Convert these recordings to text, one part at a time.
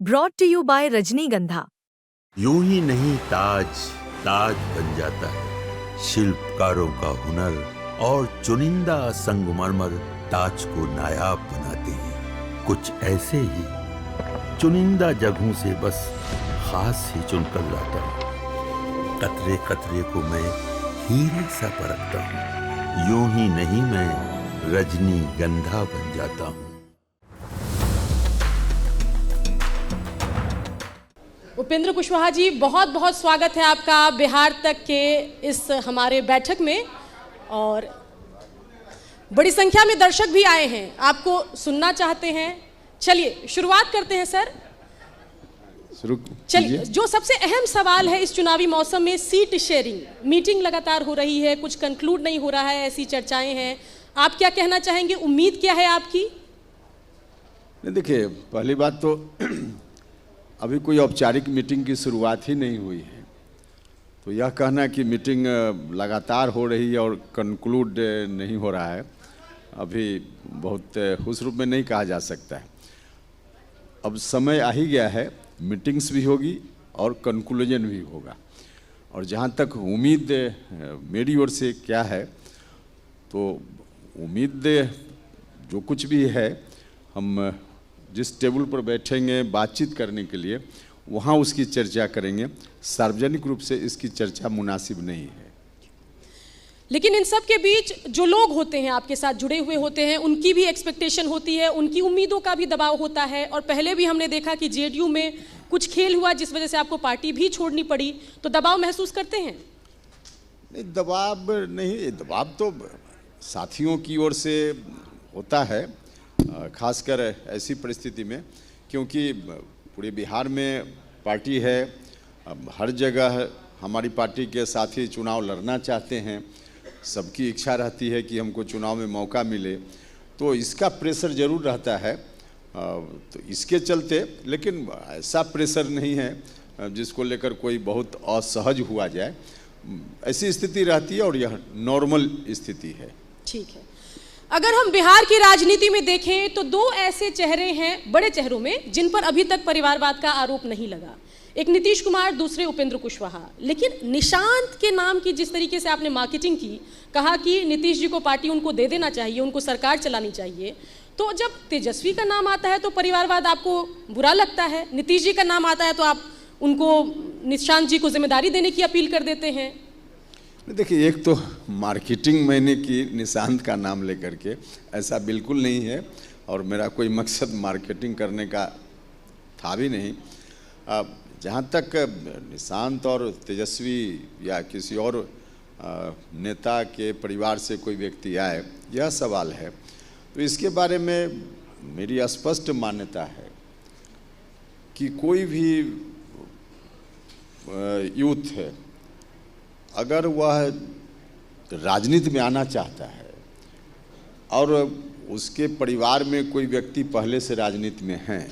Brought to you bye रजनीगंधा। यूं ही नहीं ताज ताज बन जाता है, शिल्पकारों का हुनर और चुनिंदा संगमरमर ताज को नायाब बनाते हैं। कुछ ऐसे ही चुनिंदा जगहों से बस खास ही चुनकर लाता हूँ। कतरे कतरे को मैं हीरे सा परखता हूँ। यूं ही नहीं मैं रजनीगंधा बन जाता हूँ। उपेंद्र कुशवाहा जी, बहुत बहुत स्वागत है आपका बिहार तक के इस हमारे बैठक में। और बड़ी संख्या में दर्शक भी आए हैं, आपको सुनना चाहते हैं। चलिए शुरुआत करते हैं सर। चलिए, जो सबसे अहम सवाल है इस चुनावी मौसम में, सीट शेयरिंग। मीटिंग लगातार हो रही है, कुछ कंक्लूड नहीं हो रहा है, ऐसी चर्चाएं हैं। आप क्या कहना चाहेंगे, उम्मीद क्या है आपकी? देखिए, पहली बात तो अभी कोई औपचारिक मीटिंग की शुरुआत ही नहीं हुई है, तो यह कहना कि मीटिंग लगातार हो रही है और कंक्लूड नहीं हो रहा है, अभी बहुत उस रूप में नहीं कहा जा सकता है। अब समय आ ही गया है, मीटिंग्स भी होगी और कंक्लूजन भी होगा। और जहाँ तक उम्मीद मेरी ओर से क्या है, तो उम्मीद जो कुछ भी है, हम जिस टेबल पर बैठेंगे बातचीत करने के लिए, वहाँ उसकी चर्चा करेंगे। सार्वजनिक रूप से इसकी चर्चा मुनासिब नहीं है। लेकिन इन सब के बीच जो लोग होते हैं, आपके साथ जुड़े हुए होते हैं, उनकी भी एक्सपेक्टेशन होती है, उनकी उम्मीदों का भी दबाव होता है। और पहले भी हमने देखा कि जेडीयू में कुछ खेल हुआ जिस वजह से आपको पार्टी भी छोड़नी पड़ी, तो दबाव महसूस करते हैं? नहीं, दबाव नहीं, दबाव तो साथियों की ओर से होता है, खासकर ऐसी परिस्थिति में, क्योंकि पूरे बिहार में पार्टी है। अब हर जगह हमारी पार्टी के साथी चुनाव लड़ना चाहते हैं, सबकी इच्छा रहती है कि हमको चुनाव में मौका मिले, तो इसका प्रेशर ज़रूर रहता है। तो इसके चलते, लेकिन ऐसा प्रेशर नहीं है जिसको लेकर कोई बहुत असहज हुआ जाए। ऐसी स्थिति रहती है और यह नॉर्मल स्थिति है। ठीक है। अगर हम बिहार की राजनीति में देखें तो दो ऐसे चेहरे हैं बड़े चेहरों में जिन पर अभी तक परिवारवाद का आरोप नहीं लगा। एक नीतीश कुमार, दूसरे उपेंद्र कुशवाहा। लेकिन निशांत के नाम की जिस तरीके से आपने मार्केटिंग की, कहा कि नीतीश जी को पार्टी उनको दे देना चाहिए, उनको सरकार चलानी चाहिए, तो जब तेजस्वी का नाम आता है तो परिवारवाद आपको बुरा लगता है, नीतीश जी का नाम आता है तो आप उनको, निशांत जी को जिम्मेदारी देने की अपील कर देते हैं। देखिए, एक तो मार्केटिंग मैंने की निशांत का नाम लेकर के, ऐसा बिल्कुल नहीं है, और मेरा कोई मकसद मार्केटिंग करने का था भी नहीं। जहाँ तक निशांत और तेजस्वी या किसी और नेता के परिवार से कोई व्यक्ति आए, यह सवाल है, तो इसके बारे में मेरी स्पष्ट मान्यता है कि कोई भी यूथ है, अगर वह राजनीति में आना चाहता है और उसके परिवार में कोई व्यक्ति पहले से राजनीति में हैं,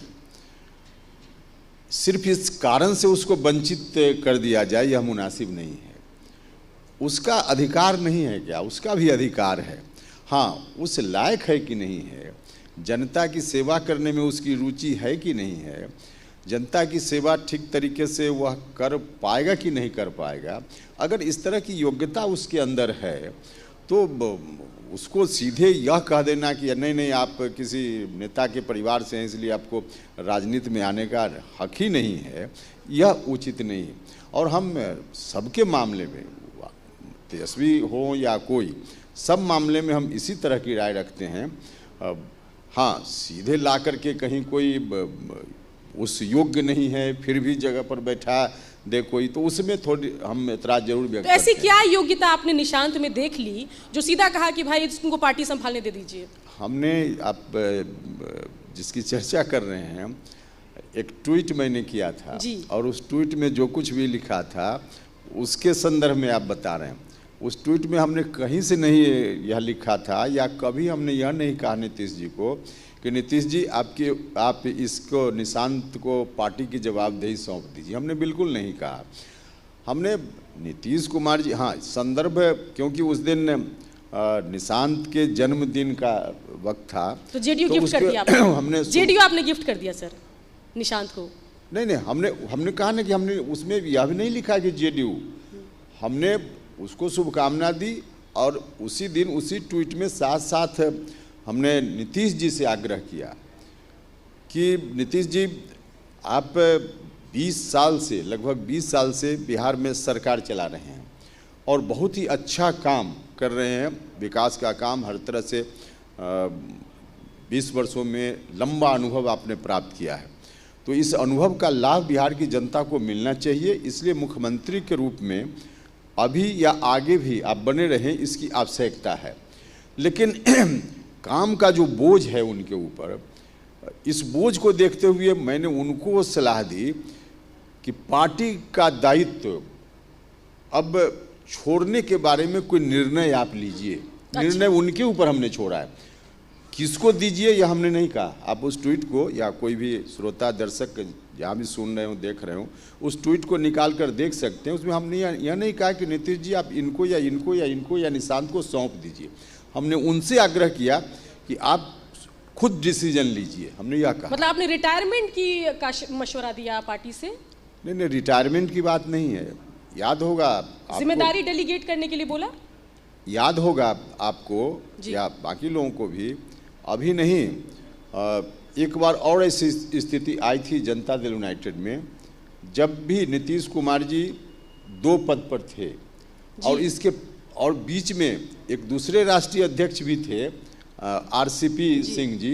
सिर्फ इस कारण से उसको वंचित कर दिया जाए, यह मुनासिब नहीं है। उसका अधिकार नहीं है क्या? उसका भी अधिकार है। हाँ, उस लायक है कि नहीं है, जनता की सेवा करने में उसकी रुचि है कि नहीं है, जनता की सेवा ठीक तरीके से वह कर पाएगा कि नहीं कर पाएगा, अगर इस तरह की योग्यता उसके अंदर है, तो उसको सीधे यह कह देना कि नहीं नहीं आप किसी नेता के परिवार से हैं इसलिए आपको राजनीति में आने का हक ही नहीं है, यह उचित नहीं है। और हम सबके मामले में, तेजस्वी हो या कोई, सब मामले में हम इसी तरह की राय रखते हैं। हाँ, सीधे ला करके कहीं कोई उस योग्य नहीं है फिर भी जगह पर बैठा दे कोई, तो उसमें थोड़ी हम एतराज जरूर व्यक्त करते हैं। ऐसी क्या योग्यता आपने निशांत में देख ली जो सीधा कहा कि भाई इसको पार्टी संभालने दे दीजिए? हमने, आप जिसकी चर्चा कर रहे हैं, एक ट्वीट मैंने किया था और उस ट्वीट में जो कुछ भी लिखा था उसके संदर्भ में आप बता रहे हैं। उस ट्वीट में हमने कहीं से नहीं यह लिखा था या कभी हमने यह नहीं कहा नीतीश जी को कि नीतीश जी आप इसको, निशांत को पार्टी की जवाबदेही सौंप दीजिए, हमने बिल्कुल नहीं कहा। हमने नीतीश कुमार जी, हाँ संदर्भ, क्योंकि उस दिन निशांत के जन्मदिन का वक्त था, तो जेडीयू गिफ्ट कर दिया आपने? हमने जेडीयू आपने गिफ्ट कर दिया सर निशांत को? नहीं, हमने कहा ना कि हमने उसमें यह भी नहीं लिखा कि जेडीयू, हमने उसको शुभकामना दी और उसी दिन उसी ट्वीट में साथ साथ हमने नीतीश जी से आग्रह किया कि नीतीश जी आप 20 साल से, लगभग 20 साल से बिहार में सरकार चला रहे हैं और बहुत ही अच्छा काम कर रहे हैं, विकास का काम हर तरह से 20 वर्षों में लंबा अनुभव आपने प्राप्त किया है, तो इस अनुभव का लाभ बिहार की जनता को मिलना चाहिए, इसलिए मुख्यमंत्री के रूप में अभी या आगे भी आप बने रहें, इसकी आवश्यकता है। लेकिन काम का जो बोझ है उनके ऊपर, इस बोझ को देखते हुए मैंने उनको सलाह दी कि पार्टी का दायित्व अब छोड़ने के बारे में कोई निर्णय आप लीजिए। निर्णय उनके ऊपर हमने छोड़ा है, किसको दीजिए यह हमने नहीं कहा। आप उस ट्वीट को, या कोई भी श्रोता दर्शक जहाँ भी सुन रहे हो देख रहे हो, उस ट्वीट को निकाल कर देख सकते हैं। उसमें हमने यह नहीं कहा कि नीतीश जी आप इनको या इनको या इनको या निशांत को सौंप दीजिए। हमने उनसे आग्रह किया कि आप खुद डिसीजन लीजिए, हमने यह कहा। मतलब आपने रिटायरमेंट की का मशवरा दिया पार्टी से? नहीं, रिटायरमेंट की बात नहीं है। याद होगा आपको, जिम्मेदारी डेलीगेट करने के लिए बोला, याद होगा आपको या बाकी लोगों को भी, अभी नहीं एक बार और ऐसी स्थिति आई थी जनता दल यूनाइटेड में, जब भी नीतीश कुमार जी 2 पद पर थे और बीच में एक दूसरे राष्ट्रीय अध्यक्ष भी थे, आरसीपी सिंह जी,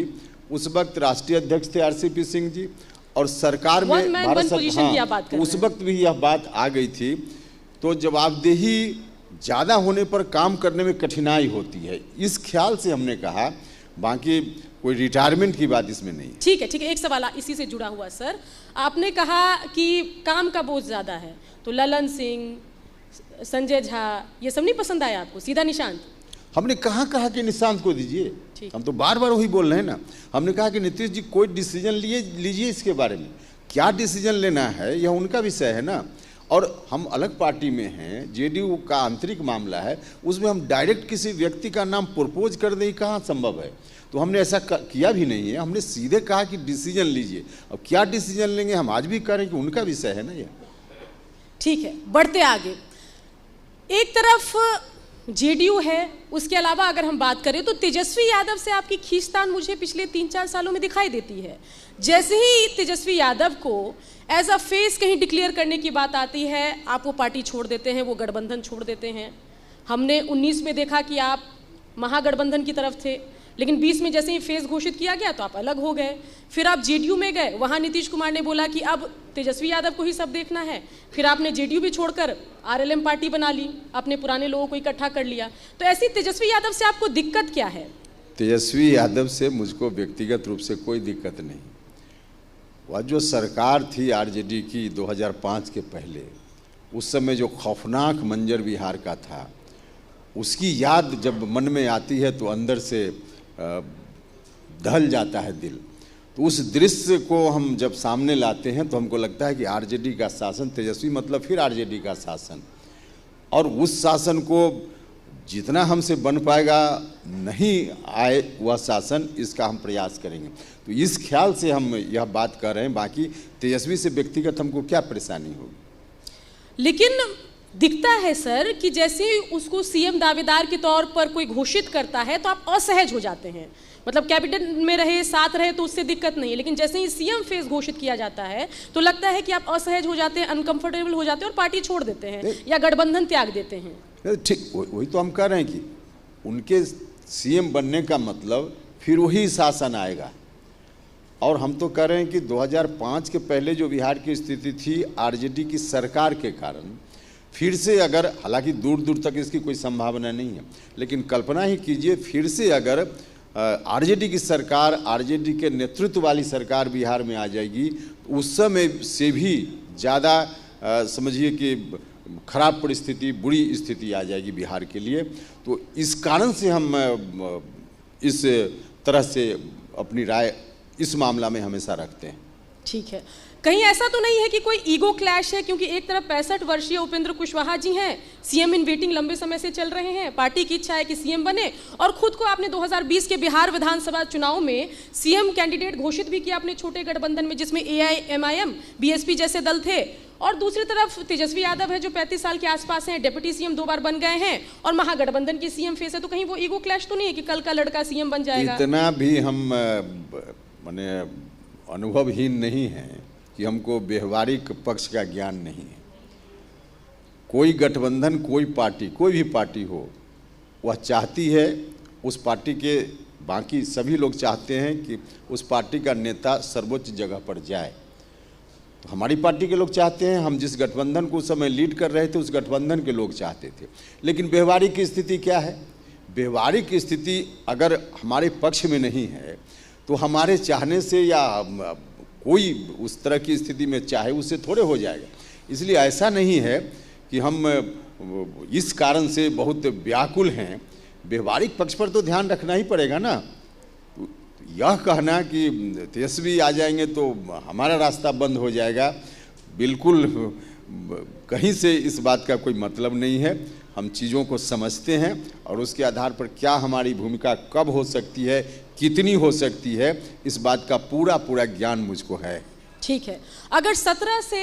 उस वक्त राष्ट्रीय अध्यक्ष थे आरसीपी सिंह जी, और सरकार में भारत सरकार, उस वक्त भी यह बात आ गई थी। तो जवाबदेही ज़्यादा होने पर काम करने में कठिनाई होती है, इस ख्याल से हमने कहा, बाकी कोई रिटायरमेंट की बात इसमें नहीं। ठीक है, एक सवाल इसी से जुड़ा हुआ सर, आपने कहा कि काम का बोझ ज़्यादा है, तो ललन सिंह, संजय झा, ये सब नहीं पसंद आया आपको? सीधा निशांत? हमने कहाँ कहा कि निशांत को दीजिए, हम तो बार बार वही बोल रहे हैं ना। हमने कहा कि नीतीश जी कोई डिसीजन लीजिए इसके बारे में, क्या डिसीजन लेना है यह उनका विषय है ना। और हम अलग पार्टी में हैं, जेडीयू का आंतरिक मामला है, उसमें हम डायरेक्ट किसी व्यक्ति का नाम प्रपोज कर दें, कहाँ संभव है। तो हमने ऐसा किया भी नहीं है, हमने सीधे कहा कि डिसीजन लीजिए। अब क्या डिसीजन लेंगे हम आज भी कह रहे हैं कि उनका विषय है ना ये। ठीक है, बढ़ते आगे। एक तरफ जेडीयू है, उसके अलावा अगर हम बात करें तो तेजस्वी यादव से आपकी खींचतान मुझे पिछले 3-4 सालों में दिखाई देती है। जैसे ही तेजस्वी यादव को एज अ फेस कहीं डिक्लेयर करने की बात आती है, आप वो पार्टी छोड़ देते हैं, वो गठबंधन छोड़ देते हैं। हमने 19 में देखा कि आप महागठबंधन की तरफ थे, लेकिन 20 में जैसे ही फेस घोषित किया गया तो आप अलग हो गए। फिर आप जेडीयू में गए, वहाँ नीतीश कुमार ने बोला कि अब तेजस्वी यादव को ही सब देखना है। फिर आपने जेडीयू भी छोड़कर आरएलएम पार्टी बना ली, अपने पुराने लोगों को इकट्ठा कर लिया। तो ऐसी तेजस्वी यादव से आपको दिक्कत क्या है? तेजस्वी यादव से मुझको व्यक्तिगत रूप से कोई दिक्कत नहीं। वह जो सरकार थी आरजेडी की 2005 के पहले, उस समय जो खौफनाक मंजर बिहार का था, उसकी याद जब मन में आती है तो अंदर से दहल जाता है दिल। तो उस दृश्य को हम जब सामने लाते हैं तो हमको लगता है कि आरजेडी का शासन, तेजस्वी मतलब फिर आरजेडी का शासन, और उस शासन को जितना हमसे बन पाएगा नहीं आए वह शासन, इसका हम प्रयास करेंगे। तो इस ख्याल से हम यह बात कर रहे हैं, बाकी तेजस्वी से व्यक्तिगत हमको क्या परेशानी होगी। लेकिन दिखता है सर कि जैसे ही उसको सीएम दावेदार के तौर पर कोई घोषित करता है तो आप असहज हो जाते हैं। मतलब कैबिनेट में रहे, साथ रहे तो उससे दिक्कत नहीं, लेकिन जैसे ही सीएम फेस घोषित किया जाता है तो लगता है कि आप असहज हो जाते हैं, अनकंफर्टेबल हो जाते हैं और पार्टी छोड़ देते हैं या गठबंधन त्याग देते हैं। ठीक, वही तो हम कह रहे हैं कि उनके सीएम बनने का मतलब फिर वही शासन आएगा। और हम तो कह रहे हैं कि 2005 के पहले जो बिहार की स्थिति थी आरजेडी की सरकार के कारण, फिर से अगर, हालांकि दूर दूर तक इसकी कोई संभावना नहीं है, लेकिन कल्पना ही कीजिए फिर से अगर आरजेडी की सरकार, आरजेडी के नेतृत्व वाली सरकार बिहार में आ जाएगी, उस समय से भी ज़्यादा समझिए कि खराब परिस्थिति, बुरी स्थिति आ जाएगी बिहार के लिए। तो इस कारण से हम इस तरह से अपनी राय इस मामला में हमेशा रखते हैं। ठीक है, कहीं ऐसा तो नहीं है कि कोई ईगो क्लैश है, क्योंकि एक तरफ 65 वर्षीय उपेंद्र कुशवाहा जी हैं, सीएम इन वेटिंग लंबे समय से चल रहे हैं, पार्टी की इच्छा है कि सीएम बने, और खुद को आपने 2020 के बिहार विधानसभा चुनाव में सीएम कैंडिडेट घोषित भी किया अपने छोटे गठबंधन में, जिसमें AIMIM, BSP जैसे दल थे, और दूसरी तरफ तेजस्वी यादव है जो 35 साल के आसपास हैं, डिप्टी सीएम 2 बार बन गए हैं, और महागठबंधन की सीएम फेस है, तो कहीं वो ईगो क्लैश तो नहीं है कि कल का लड़का सीएम बन जाएगा? इतना भी हम माने अनुभवहीन नहीं हैं कि हमको व्यवहारिक पक्ष का ज्ञान नहीं है। कोई गठबंधन, कोई पार्टी, कोई भी पार्टी हो, वह चाहती है, उस पार्टी के बाकी सभी लोग चाहते हैं कि उस पार्टी का नेता सर्वोच्च जगह पर जाए। तो हमारी पार्टी के लोग चाहते हैं, हम जिस गठबंधन को उस समय लीड कर रहे थे उस गठबंधन के लोग चाहते थे। लेकिन व्यवहारिक स्थिति क्या है? व्यवहारिक स्थिति अगर हमारे पक्ष में नहीं है तो हमारे चाहने से या कोई उस तरह की स्थिति में चाहे उससे थोड़े हो जाएगा। इसलिए ऐसा नहीं है कि हम इस कारण से बहुत व्याकुल हैं। व्यवहारिक पक्ष पर तो ध्यान रखना ही पड़ेगा ना। तो यह कहना कि तेजस्वी आ जाएंगे तो हमारा रास्ता बंद हो जाएगा, बिल्कुल कहीं से इस बात का कोई मतलब नहीं है। हम चीज़ों को समझते हैं और उसके आधार पर क्या हमारी भूमिका कब हो सकती है, कितनी हो सकती है, इस बात का पूरा ज्ञान मुझको है। ठीक है, अगर 17 से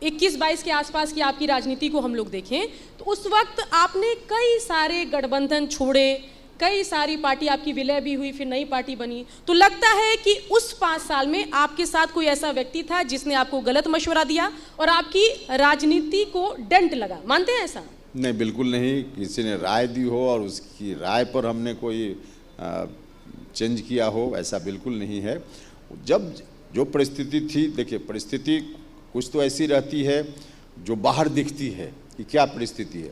21-22 के आसपास की आपकी राजनीति को हम लोग देखें तो उस वक्त आपने कई सारे गठबंधन छोड़े, कई सारी पार्टी आपकी विलय भी हुई, फिर नई पार्टी बनी, तो लगता है कि उस 5 साल में आपके साथ कोई ऐसा व्यक्ति था जिसने आपको गलत मशवरा दिया और आपकी राजनीति को डेंट लगा, मानते हैं ऐसा? नहीं, बिल्कुल नहीं। किसी ने राय दी हो और उसकी राय पर हमने कोई चेंज किया हो, ऐसा बिल्कुल नहीं है। जब जो परिस्थिति थी, देखिए परिस्थिति कुछ तो ऐसी रहती है जो बाहर दिखती है कि क्या परिस्थिति है,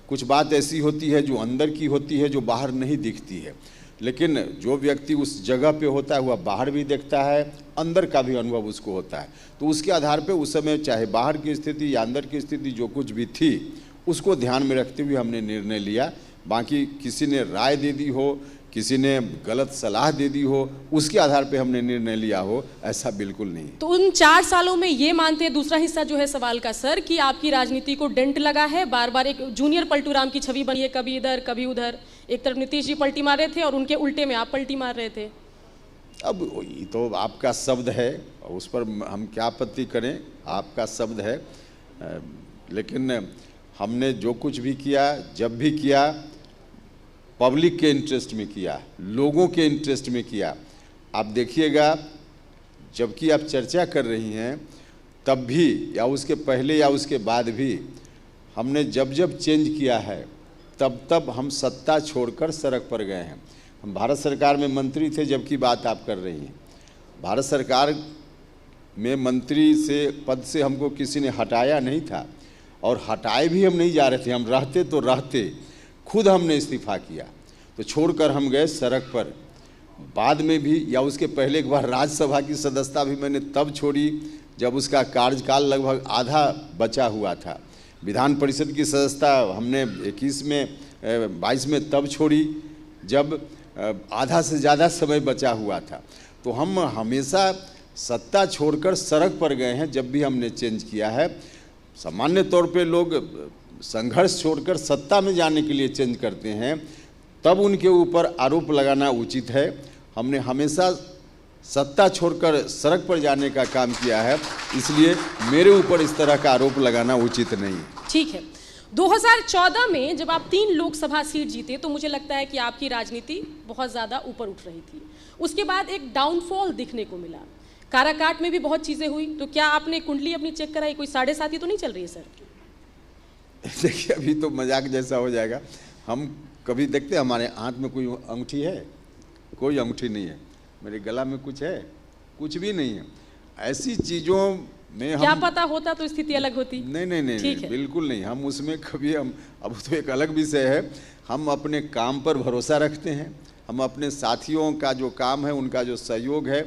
कुछ बात ऐसी होती है जो अंदर की होती है जो बाहर नहीं दिखती है। लेकिन जो व्यक्ति उस जगह पे होता है वह बाहर भी देखता है, अंदर का भी अनुभव उसको होता है। तो उसके आधार पे उस समय चाहे बाहर की स्थिति या अंदर की स्थिति जो कुछ भी थी उसको ध्यान में रखते हुए हमने निर्णय लिया। बाकी किसी ने राय दे दी हो, किसी ने गलत सलाह दे दी हो, उसके आधार पे हमने निर्णय लिया हो, ऐसा बिल्कुल नहीं। तो उन 4 सालों में ये मानते हैं, दूसरा हिस्सा जो है सवाल का सर, कि आपकी राजनीति को डेंट लगा है, बार बार एक जूनियर पलटू राम की छवि बनी है, कभी इधर कभी उधर, एक तरफ नीतीश जी पलटी मार रहे थे और उनके उल्टे में आप पलटी मार रहे थे। अब ये तो आपका शब्द है, उस पर हम क्या आपत्ति करें, आपका शब्द है। लेकिन हमने जो कुछ भी किया, जब भी किया, पब्लिक के इंटरेस्ट में किया, लोगों के इंटरेस्ट में किया। आप देखिएगा, जबकि आप चर्चा कर रही हैं तब भी, या उसके पहले या उसके बाद भी, हमने जब जब चेंज किया है तब तब हम सत्ता छोड़कर सड़क पर गए हैं। हम भारत सरकार में मंत्री थे जबकि बात आप कर रही हैं। भारत सरकार में मंत्री से पद से हमको किसी ने हटाया नहीं था और हटाए भी हम नहीं जा रहे थे। हम रहते तो रहते, खुद हमने इस्तीफा किया तो छोड़कर हम गए सड़क पर। बाद में भी या उसके पहले एक बार राज्यसभा की सदस्यता भी मैंने तब छोड़ी जब उसका कार्यकाल लगभग आधा बचा हुआ था। विधान परिषद की सदस्यता हमने 22 में तब छोड़ी जब आधा से ज़्यादा समय बचा हुआ था। तो हम हमेशा सत्ता छोड़कर सड़क पर गए हैं जब भी हमने चेंज किया है। सामान्य तौर पे लोग संघर्ष छोड़कर सत्ता में जाने के लिए चेंज करते हैं, तब उनके ऊपर आरोप लगाना उचित है। हमने हमेशा सत्ता छोड़कर सड़क पर जाने का काम किया है, इसलिए मेरे ऊपर इस तरह का आरोप लगाना उचित नहीं है। ठीक है, 2014 में जब आप 3 लोकसभा सीट जीते तो मुझे लगता है कि आपकी राजनीति बहुत ज़्यादा ऊपर उठ रही थी। उसके बाद एक डाउनफॉल दिखने को मिला, काराकाट में भी बहुत चीज़ें हुई। तो क्या आपने कुंडली अपनी चेक कराई? कोई 7.5 तो नहीं चल रही है सर? देखिए, अभी तो मजाक जैसा हो जाएगा। हम कभी देखते हैं हमारे हाथ में कोई अंगूठी है? कोई अंगूठी नहीं है। मेरे गला में कुछ है? कुछ भी नहीं है। ऐसी चीज़ों में क्या पता होता तो स्थिति अलग होती। नहीं, बिल्कुल नहीं। हम उसमें कभी, हम अब तो एक अलग विषय है। हम अपने काम पर भरोसा रखते हैं, हम अपने साथियों का जो काम है, उनका जो सहयोग है,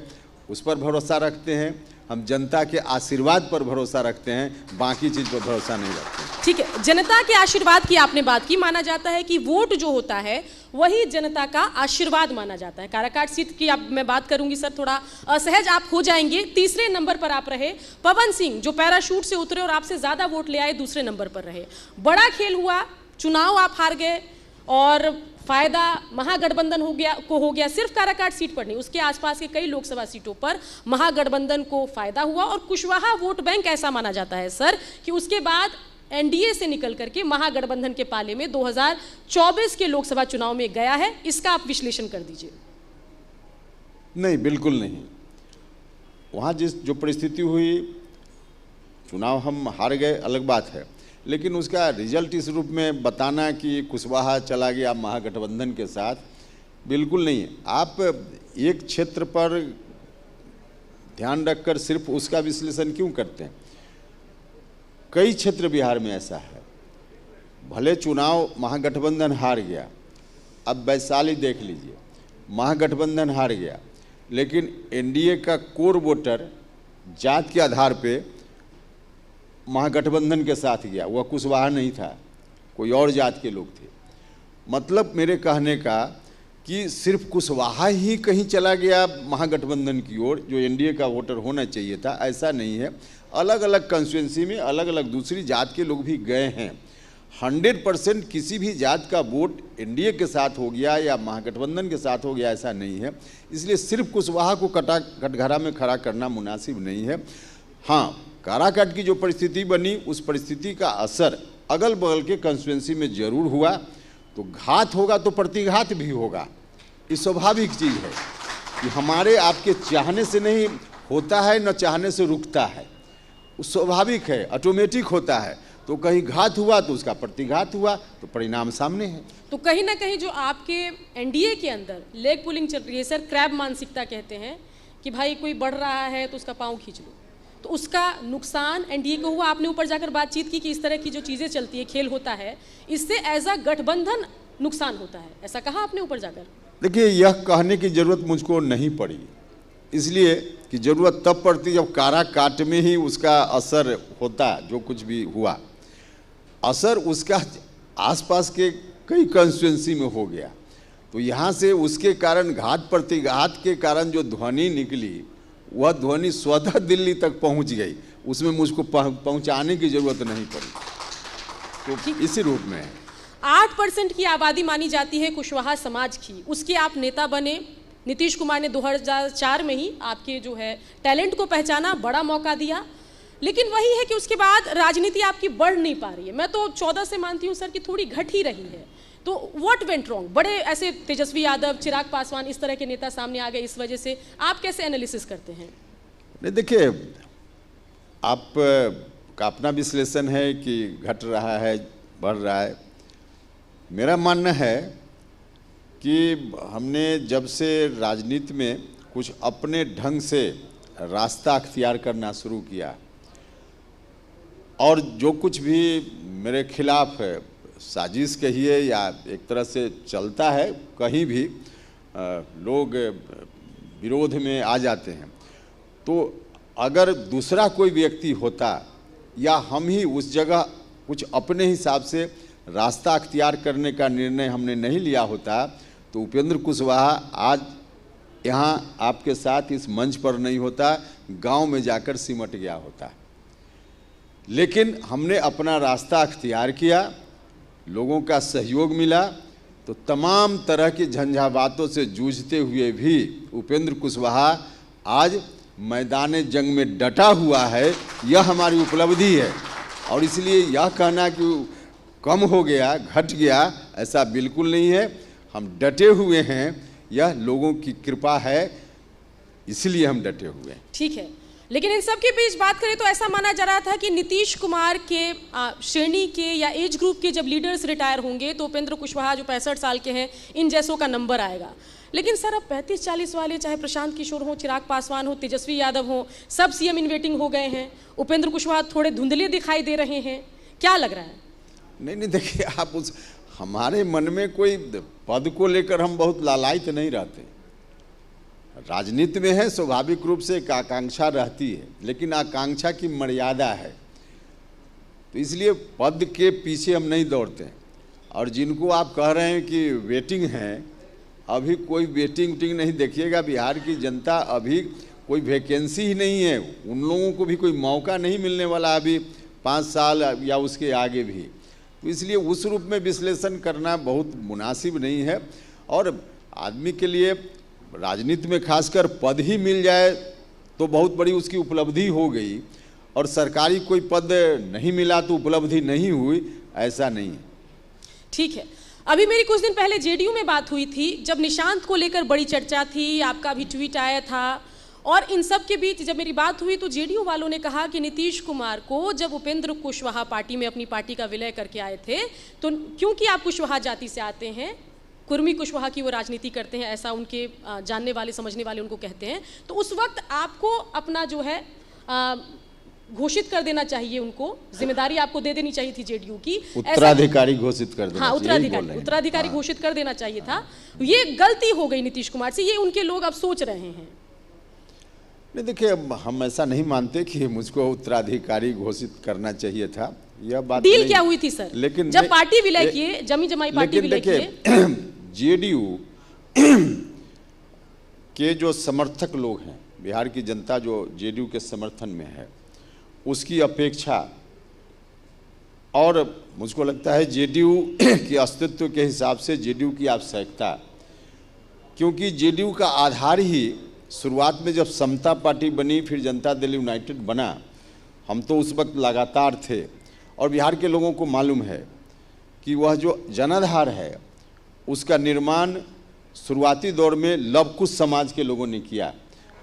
उस पर भरोसा रखते हैं। हम जनता के आशीर्वाद पर भरोसा रखते हैं, बाकी चीज़ पर भरोसा नहीं रखते हैं। ठीक है, जनता के आशीर्वाद की आपने बात की। माना जाता है कि वोट जो होता है वही जनता का आशीर्वाद माना जाता है। काराकाट सीट की मैं बात करूंगी सर, थोड़ा असहज आप हो जाएंगे। तीसरे नंबर पर आप रहे। पवन सिंह जो पैराशूट से उतरे और आपसे ज्यादा वोट ले आए, दूसरे नंबर पर रहे। बड़ा खेल हुआ, चुनाव आप हार गए और फायदा महागठबंधन हो गया। सिर्फ काराकाट सीट पर नहीं, उसके आसपास के कई लोकसभा सीटों पर महागठबंधन को फायदा हुआ। और कुशवाहा वोट बैंक ऐसा माना जाता है सर कि उसके बाद एनडीए से निकल करके महागठबंधन के पाले में 2024 के लोकसभा चुनाव में गया है। इसका आप विश्लेषण कर दीजिए। नहीं, बिल्कुल नहीं। वहाँ जो परिस्थिति हुई, चुनाव हम हार गए, अलग बात है, लेकिन उसका रिजल्ट इस रूप में बताना कि कुशवाहा चला गया महागठबंधन के साथ, बिल्कुल नहीं है। आप एक क्षेत्र पर ध्यान रखकर सिर्फ उसका विश्लेषण क्यों करते हैं? कई क्षेत्र बिहार में ऐसा है, भले चुनाव महागठबंधन हार गया, अब वैशाली देख लीजिए, महागठबंधन हार गया, लेकिन एनडीए का कोर वोटर जात के आधार पे महागठबंधन के साथ गया। वह कुशवाहा नहीं था, कोई और जात के लोग थे। मतलब मेरे कहने का कि सिर्फ कुशवाहा ही कहीं चला गया महागठबंधन की ओर, जो एनडीए का वोटर होना चाहिए था, ऐसा नहीं है। अलग अलग कंस्टिट्यूंसी में अलग अलग दूसरी जात के लोग भी गए हैं। 100% किसी भी जात का वोट एनडीए के साथ हो गया या महागठबंधन के साथ हो गया, ऐसा नहीं है। इसलिए सिर्फ कुशवाहा को कटघरा में खड़ा करना मुनासिब नहीं है। हाँ, काराकाट की जो परिस्थिति बनी, उस परिस्थिति का असर अगल बगल के कंस्टिट्यूंसी में जरूर हुआ। तो घात होगा तो प्रतिघात भी होगा, ये स्वाभाविक चीज़ है कि हमारे आपके चाहने से नहीं होता है, न चाहने से रुकता है, स्वाभाविक है, ऑटोमेटिक होता है। तो कहीं घात हुआ तो उसका प्रतिघात हुआ, तो परिणाम सामने है। तो कहीं ना कहीं जो आपके एनडीए के अंदर लेग पुलिंग चल रही है सर, क्रैब मानसिकता कहते हैं कि भाई कोई बढ़ रहा है तो उसका पाँव खींच लो, तो उसका नुकसान एनडीए को हुआ। आपने ऊपर जाकर बातचीत की कि इस तरह की जो चीज़ें चलती है, खेल होता है, इससे एज अ गठबंधन नुकसान होता है, ऐसा कहा आपने ऊपर जाकर? देखिए, यह कहने की जरूरत मुझको नहीं पड़ी, इसलिए कि जरूरत तब पड़ती जब काराकाट में ही उसका असर होता। जो कुछ भी हुआ, असर उसका आसपास के कई कंस्टिट्यूंसी में हो गया। तो यहाँ से उसके कारण घात प्रतिघात के कारण जो ध्वनि निकली, वह ध्वनि स्वतः दिल्ली तक पहुँच गई, उसमें मुझको पहुँचाने की जरूरत नहीं पड़ी। तो इसी रूप में है। 8% की आबादी मानी जाती है कुशवाहा समाज की, उसके आप नेता बने। नीतीश कुमार ने 2004 में ही आपके जो है टैलेंट को पहचाना, बड़ा मौका दिया, लेकिन वही है कि उसके बाद राजनीति आपकी बढ़ नहीं पा रही है। मैं तो 14 से मानती हूँ सर कि थोड़ी घट ही रही है। तो व्हाट वेंट रॉन्ग? बड़े ऐसे तेजस्वी यादव, चिराग पासवान, इस तरह के नेता सामने आ गए, इस वजह से आप कैसे एनालिसिस करते हैं? नहीं, देखिए, आपका अपना विश्लेषण है कि घट रहा है, बढ़ रहा है। मेरा मानना है कि हमने जब से राजनीति में कुछ अपने ढंग से रास्ता अख्तियार करना शुरू किया, और जो कुछ भी मेरे खिलाफ साजिश कहिए या एक तरह से चलता है, कहीं भी लोग विरोध में आ जाते हैं। तो अगर दूसरा कोई व्यक्ति होता या हम ही उस जगह कुछ अपने हिसाब से रास्ता अख्तियार करने का निर्णय हमने नहीं लिया होता, तो उपेंद्र कुशवाहा आज यहाँ आपके साथ इस मंच पर नहीं होता, गांव में जाकर सिमट गया होता। लेकिन हमने अपना रास्ता अख्तियार किया, लोगों का सहयोग मिला, तो तमाम तरह की झंझावातों से जूझते हुए भी उपेंद्र कुशवाहा आज मैदान जंग में डटा हुआ है। यह हमारी उपलब्धि है, और इसलिए यह कहना कि कम हो गया, घट गया, ऐसा बिल्कुल नहीं है। हम डटे हुए हैं, यह लोगों की कृपा है, इसलिए हम डटे हुए हैं। ठीक है, लेकिन इन सब के बीच बात करें तो ऐसा माना जा रहा था कि नीतीश कुमार के श्रेणी के या एज ग्रुप के जब लीडर्स रिटायर होंगे तो उपेंद्र कुशवाहा जो 65 साल के हैं, इन जैसों का नंबर आएगा। लेकिन सर अब 35-40 वाले, चाहे प्रशांत किशोर हो, चिराग पासवान हो, तेजस्वी यादव हो, सब सीएम इन वेटिंग हो गए हैं। उपेंद्र कुशवाहा थोड़े धुंधले दिखाई दे रहे हैं, क्या लग रहा है? नहीं, देखिए, आप उस हमारे मन में कोई पद को लेकर हम बहुत लालायित नहीं रहते। राजनीति में है, स्वाभाविक रूप से एक आकांक्षा रहती है, लेकिन आकांक्षा की मर्यादा है। तो इसलिए पद के पीछे हम नहीं दौड़ते हैं। और जिनको आप कह रहे हैं कि वेटिंग है, अभी कोई वेटिंग नहीं, देखिएगा बिहार की जनता अभी कोई वैकेंसी ही नहीं है, उन लोगों को भी कोई मौका नहीं मिलने वाला अभी 5 साल या उसके आगे भी। तो इसलिए उस रूप में विश्लेषण करना बहुत मुनासिब नहीं है। और आदमी के लिए राजनीति में खासकर पद ही मिल जाए तो बहुत बड़ी उसकी उपलब्धि हो गई, और सरकारी कोई पद नहीं मिला तो उपलब्धि नहीं हुई, ऐसा नहीं है। ठीक है, अभी मेरी कुछ दिन पहले जेडीयू में बात हुई थी, जब निशांत को लेकर बड़ी चर्चा थी, आपका भी ट्वीट आया था, और इन सब के बीच जब मेरी बात हुई तो जेडीयू वालों ने कहा कि नीतीश कुमार को जब उपेंद्र कुशवाहा पार्टी में अपनी पार्टी का विलय करके आए थे, तो क्योंकि आप कुशवाहा जाति से आते हैं, कुर्मी कुशवाहा की वो राजनीति करते हैं, ऐसा उनके जानने वाले समझने वाले उनको कहते हैं, तो उस वक्त आपको अपना जो है घोषित कर देना चाहिए, उनको जिम्मेदारी आपको दे देनी चाहिए थी जेडीयू की, उत्तराधिकारी घोषित कर देना। हाँ, उत्तराधिकारी घोषित कर देना चाहिए था। ये गलती हो गई नीतीश कुमार से, ये उनके लोग अब सोच रहे हैं। नहीं, देखिए, हम ऐसा नहीं मानते कि मुझको उत्तराधिकारी घोषित करना चाहिए था। यह बात डील क्या हुई थी सर? लेकिन जब पार्टी विलय किए, जमी जमाई पार्टी विलय किए, जेडीयू के जो समर्थक लोग हैं, बिहार की जनता जो जेडीयू के समर्थन में है, उसकी अपेक्षा, और मुझको लगता है जेडीयू के अस्तित्व के हिसाब से जेडीयू की आवश्यकता, क्योंकि जेडीयू का आधार ही शुरुआत में जब समता पार्टी बनी, फिर जनता दल यूनाइटेड बना, हम तो उस वक्त लगातार थे, और बिहार के लोगों को मालूम है कि वह जो जनाधार है उसका निर्माण शुरुआती दौर में लवकुश समाज के लोगों ने किया,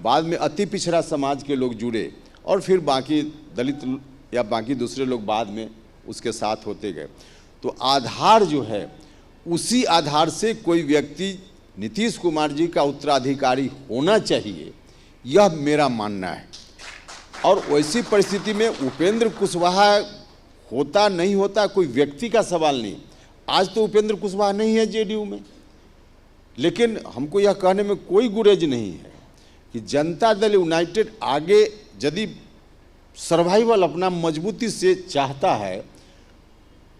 बाद में अति पिछड़ा समाज के लोग जुड़े, और फिर बाकी दलित या बाकी दूसरे लोग बाद में उसके साथ होते गए। तो आधार जो है, उसी आधार से कोई व्यक्ति नीतीश कुमार जी का उत्तराधिकारी होना चाहिए, यह मेरा मानना है। और वैसी परिस्थिति में उपेंद्र कुशवाहा होता नहीं होता कोई व्यक्ति का सवाल नहीं। आज तो उपेंद्र कुशवाहा नहीं है जेडीयू में, लेकिन हमको यह कहने में कोई गुरेज नहीं है कि जनता दल यूनाइटेड आगे यदि सर्वाइवल अपना मजबूती से चाहता है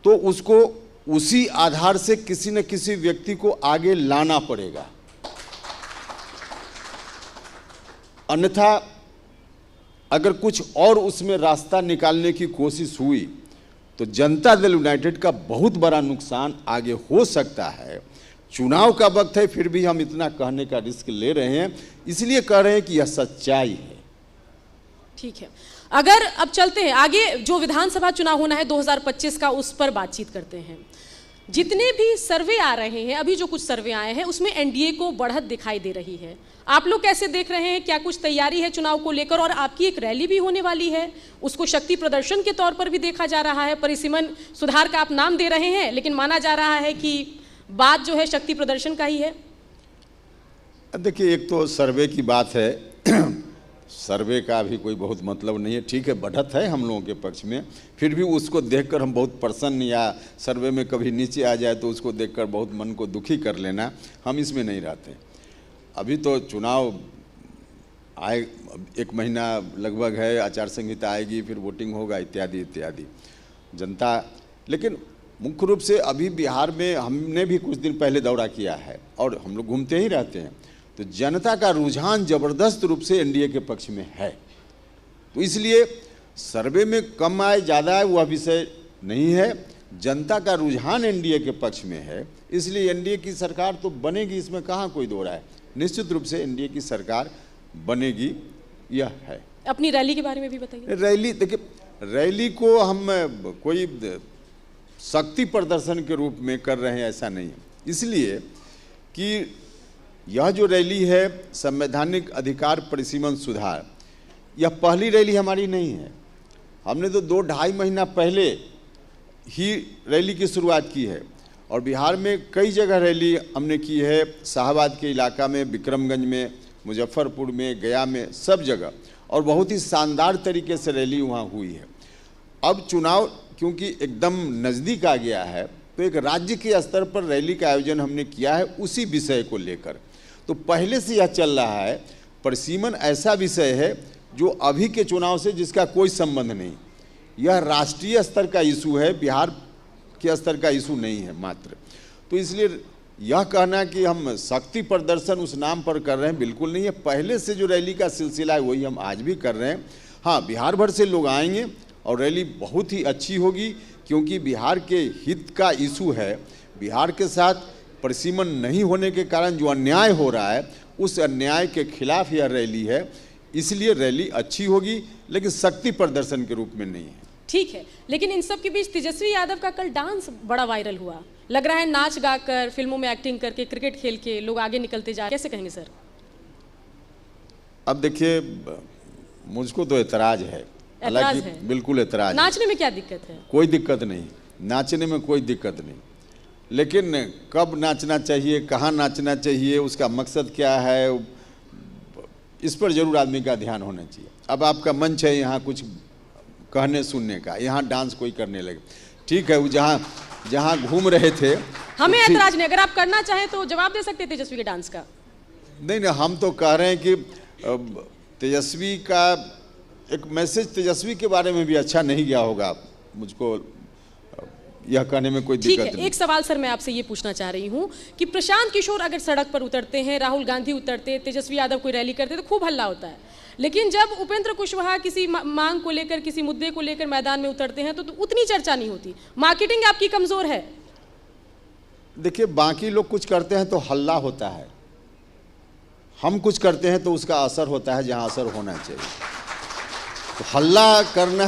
तो उसको उसी आधार से किसी न किसी व्यक्ति को आगे लाना पड़ेगा, अन्यथा अगर कुछ और उसमें रास्ता निकालने की कोशिश हुई तो जनता दल यूनाइटेड का बहुत बड़ा नुकसान आगे हो सकता है। चुनाव का वक्त है, फिर भी हम इतना कहने का रिस्क ले रहे हैं, इसलिए कह रहे हैं कि यह सच्चाई है। ठीक है, अगर अब चलते हैं आगे, जो विधानसभा चुनाव होना है 2025 का, उस पर बातचीत करते हैं। जितने भी सर्वे आ रहे हैं, अभी जो कुछ सर्वे आए हैं उसमें एनडीए को बढ़त दिखाई दे रही है। आप लोग कैसे देख रहे हैं? क्या कुछ तैयारी है चुनाव को लेकर? और आपकी एक रैली भी होने वाली है, उसको शक्ति प्रदर्शन के तौर पर भी देखा जा रहा है। परिसीमन सुधार का आप नाम दे रहे हैं, लेकिन माना जा रहा है कि बात जो है शक्ति प्रदर्शन का ही है। देखिए, एक तो सर्वे की बात है, सर्वे का भी कोई बहुत मतलब नहीं है। ठीक है, बढ़त है हम लोगों के पक्ष में, फिर भी उसको देखकर हम बहुत प्रसन्न, या सर्वे में कभी नीचे आ जाए तो उसको देखकर बहुत मन को दुखी कर लेना, हम इसमें नहीं रहते। अभी तो चुनाव आए, 1 महीना लगभग है, आचार संहिता आएगी, फिर वोटिंग होगा, इत्यादि इत्यादि। जनता, लेकिन मुख्य रूप से अभी बिहार में हमने भी कुछ दिन पहले दौरा किया है और हम लोग घूमते ही रहते हैं, तो जनता का रुझान जबरदस्त रूप से एनडीए के पक्ष में है। तो इसलिए सर्वे में कम आए ज़्यादा आए वह विषय नहीं है, जनता का रुझान एनडीए के पक्ष में है, इसलिए एनडीए की सरकार तो बनेगी, इसमें कहाँ कोई दो राय है। निश्चित रूप से एनडीए की सरकार बनेगी, यह है। अपनी रैली के बारे में भी बताइए। रैली, देखिए, रैली को हम कोई शक्ति प्रदर्शन के रूप में कर रहे हैं ऐसा नहीं है, इसलिए कि यह जो रैली है संवैधानिक अधिकार परिसीमन सुधार, यह पहली रैली हमारी नहीं है। हमने तो 2-2.5 महीना पहले ही रैली की शुरुआत की है, और बिहार में कई जगह रैली हमने की है, शाहबाद के इलाका में, विक्रमगंज में, मुजफ्फरपुर में, गया में, सब जगह, और बहुत ही शानदार तरीके से रैली वहाँ हुई है। अब चुनाव क्योंकि एकदम नज़दीक आ गया है, तो एक राज्य के स्तर पर रैली का आयोजन हमने किया है उसी विषय को लेकर। तो पहले से यह चल रहा है, परिसीमन ऐसा विषय है जो अभी के चुनाव से जिसका कोई संबंध नहीं, यह राष्ट्रीय स्तर का इशू है, बिहार के स्तर का इशू नहीं है मात्र। तो इसलिए यह कहना कि हम शक्ति प्रदर्शन उस नाम पर कर रहे हैं, बिल्कुल नहीं है। पहले से जो रैली का सिलसिला है वही हम आज भी कर रहे हैं। हाँ, बिहार भर से लोग आएंगे और रैली बहुत ही अच्छी होगी, क्योंकि बिहार के हित का इशू है। बिहार के साथ परिसीमन नहीं होने के कारण जो अन्याय हो रहा है, उस अन्याय के खिलाफ यह रैली है। इसलिए रैली अच्छी होगी, लेकिन शक्ति प्रदर्शन के रूप में नहीं है। ठीक है, लेकिन इन सब के बीच तेजस्वी यादव का कल डांस बड़ा वायरल हुआ। लग रहा है नाच गाकर, फिल्मों में एक्टिंग करके, क्रिकेट खेल के लोग आगे निकलते जा, कैसे कहेंगे सर? अब देखिए, मुझको तो एतराज है, हालांकि बिल्कुल एतराज। नाचने में क्या दिक्कत है? कोई दिक्कत नहीं, नाचने में कोई दिक्कत नहीं, लेकिन कब नाचना चाहिए, कहाँ नाचना चाहिए, उसका मकसद क्या है, इस पर जरूर आदमी का ध्यान होना चाहिए। अब आपका मंच है यहाँ कुछ कहने सुनने का, यहाँ डांस कोई करने लगे, ठीक है, वो जहाँ घूम रहे थे, हमें ऐतराज नहीं। अगर आप करना चाहें तो जवाब दे सकते हैं तेजस्वी के डांस का। नहीं, हम तो कह रहे हैं कि तेजस्वी का एक मैसेज तेजस्वी के बारे में भी अच्छा नहीं गया होगा, मुझको यह कहने में कोई दिक्कत नहीं। एक सवाल सर मैं आपसे ये पूछना चाह रही हूँ कि प्रशांत किशोर अगर सड़क पर उतरते हैं, राहुल गांधी उतरते, तेजस्वी यादव कोई रैली करते तो खूब हल्ला होता है, लेकिन जब उपेंद्र कुशवाहा किसी मांग को लेकर, किसी मुद्दे को लेकर मैदान में उतरते हैं तो उतनी चर्चा नहीं होती। मार्केटिंग आपकी कमजोर है। देखिए, बाकी लोग कुछ करते हैं तो हल्ला होता है, हम कुछ करते हैं तो उसका असर होता है जहां असर होना चाहिए। तो हल्ला करना,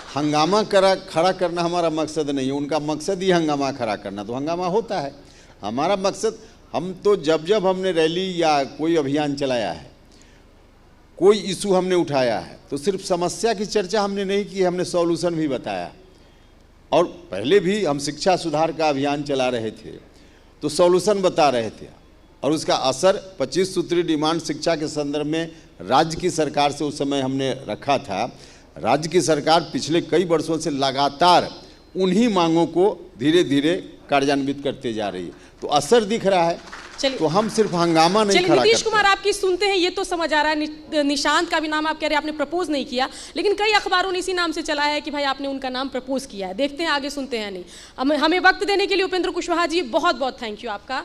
हंगामा खड़ा करना हमारा मकसद नहीं है। उनका मकसद ही हंगामा खड़ा करना, तो हंगामा होता है। हमारा मकसद, हम तो जब हमने रैली या कोई अभियान चलाया है, कोई इशू हमने उठाया है, तो सिर्फ समस्या की चर्चा हमने नहीं की, हमने सॉल्यूशन भी बताया। और पहले भी हम शिक्षा सुधार का अभियान चला रहे थे तो सॉल्यूशन बता रहे थे, और उसका असर 25 सूत्री डिमांड शिक्षा के संदर्भ में राज्य की सरकार से उस समय हमने रखा था। राज्य की सरकार पिछले कई वर्षों से लगातार उन्हीं मांगों को धीरे धीरे कार्यान्वित करते जा रही है, तो असर दिख रहा है। तो हम सिर्फ हंगामा नहीं खड़ा करते। नीतीश कुमार आपकी सुनते हैं ये तो समझ आ रहा है, निशांत का भी नाम आप कह रहे हैं आपने प्रपोज नहीं किया, लेकिन कई अखबारों ने इसी नाम से चलाया है कि भाई आपने उनका नाम प्रपोज किया है। देखते हैं आगे, सुनते हैं नहीं। हमें वक्त देने के लिए उपेंद्र कुशवाहा जी बहुत बहुत थैंक यू आपका।